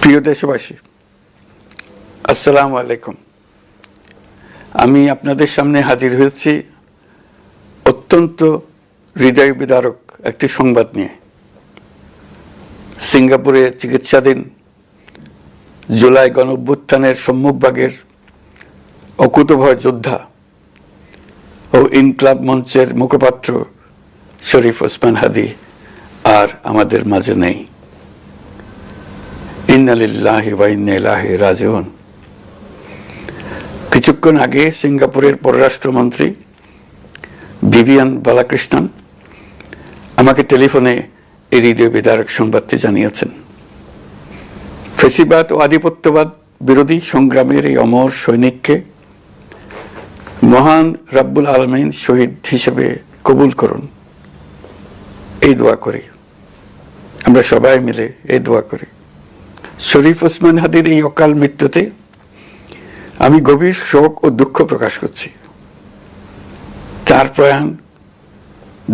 প্রিয় দেশবাসী, আসসালামু আলাইকুম। আমি আপনাদের সামনে হাজির হয়েছি অত্যন্ত হৃদয় বিদারক একটি সংবাদ নিয়ে। সিঙ্গাপুরে চিকিৎসাধীন জুলাই গণঅভ্যুত্থানের সম্মুখভাগের অকুতোভয় যোদ্ধা ও ইনকলাব মঞ্চের মুখপাত্র শরীফ ওসমান হাদী আর আমাদের মাঝে নেই। ইন্না লিল্লাহি ওয়া ইন্না ইলাইহি রাজিউন। কিছুক্ষণ আগে সিঙ্গাপুরের পররাষ্ট্রমন্ত্রী ভিভিয়ান বালাকৃষ্ণন আমাকে টেলিফোনে এই হৃদয় বিদারক সংবাদটি জানিয়েছেন। ফ্যাসিবাদ ও আধিপত্যবাদ বিরোধী সংগ্রামের এই অমর সৈনিককে মহান রাব্বুল আলামিন শহীদ হিসেবে কবুল করুন, এই দোয়া করি। আমরা সবাই মিলে এই দোয়া করি। শরীফ ওসমান হাদীর এই অকাল মৃত্যুতে আমি গভীর শোক ও দুঃখ প্রকাশ করছি। তার প্রয়াণ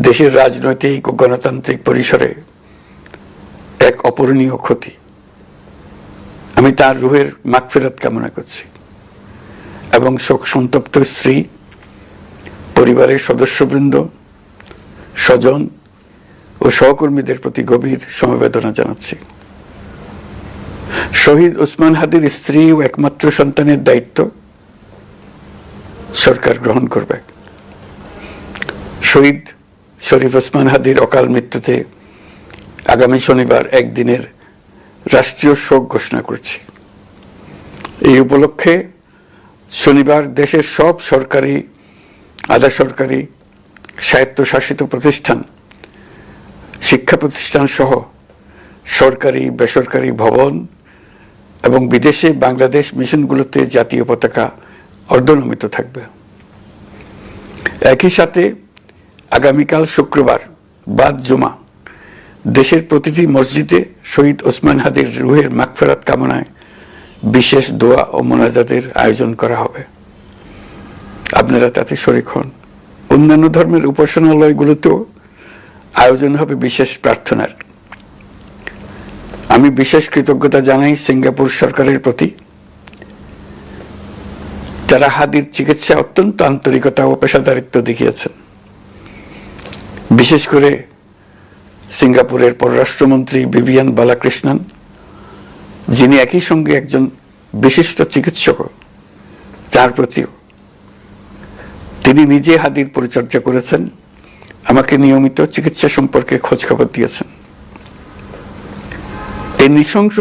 দেশের রাজনৈতিক ও গণতান্ত্রিক পরিসরে এক অপূরণীয় ক্ষতি। আমি তার রুহের মাগফিরাত কামনা করছি এবং শোক সন্তপ্ত স্ত্রী, পরিবারের সদস্যবৃন্দ, স্বজন ও সহকর্মীদের প্রতি গভীর সমবেদনা জানাচ্ছি। শহীদ ওসমান হাদীর স্ত্রী ও একমাত্র সন্তানের দায়িত্ব সরকার গ্রহণ করবে। শহীদ শরীফ ওসমান হাদীর অকাল মৃত্যুতে আগামী শনিবার একদিনের রাষ্ট্রীয় শোক ঘোষণা করছি। এই উপলক্ষে শনিবার দেশের সব সরকারি, আধা সরকারি, স্বায়ত্তশাসিত প্রতিষ্ঠান, শিক্ষা প্রতিষ্ঠান সহ সরকারি বেসরকারি ভবন এবং বিদেশে বাংলাদেশ মিশনগুলোতে জাতীয় পতাকা অর্ধনমিত থাকবে। একই সাথে আগামীকাল শুক্রবার বাদ জুমা দেশের প্রতিটি মসজিদে শহীদ ওসমান হাদীর রুহের মাগফিরাত কামনায় বিশেষ দোয়া ও মোনাজাতের আয়োজন করা হবে। আপনারা তাতে শরীক হন। অন্যান্য ধর্মের উপাসনালয়গুলোতেও আয়োজন হবে বিশেষ প্রার্থনার। আমি বিশেষ কৃতজ্ঞতা জানাই সিঙ্গাপুর সরকারের প্রতি। তারা হাদীর চিকিৎসা অত্যন্ত আন্তরিকতা ও পেশাদারিত্ব দেখিয়েছেন। বিশেষ করে সিঙ্গাপুরের পররাষ্ট্রমন্ত্রী ভিভিয়ান বালাকৃষ্ণন, যিনি একই সঙ্গে একজন বিশিষ্ট চিকিৎসক, তার প্রতিও তিনি নিজে হাদীর পরিচর্যা করেছেন, আমাকে নিয়মিত চিকিৎসা সম্পর্কে খোঁজ খবর দিয়েছেন। এই নৃশংস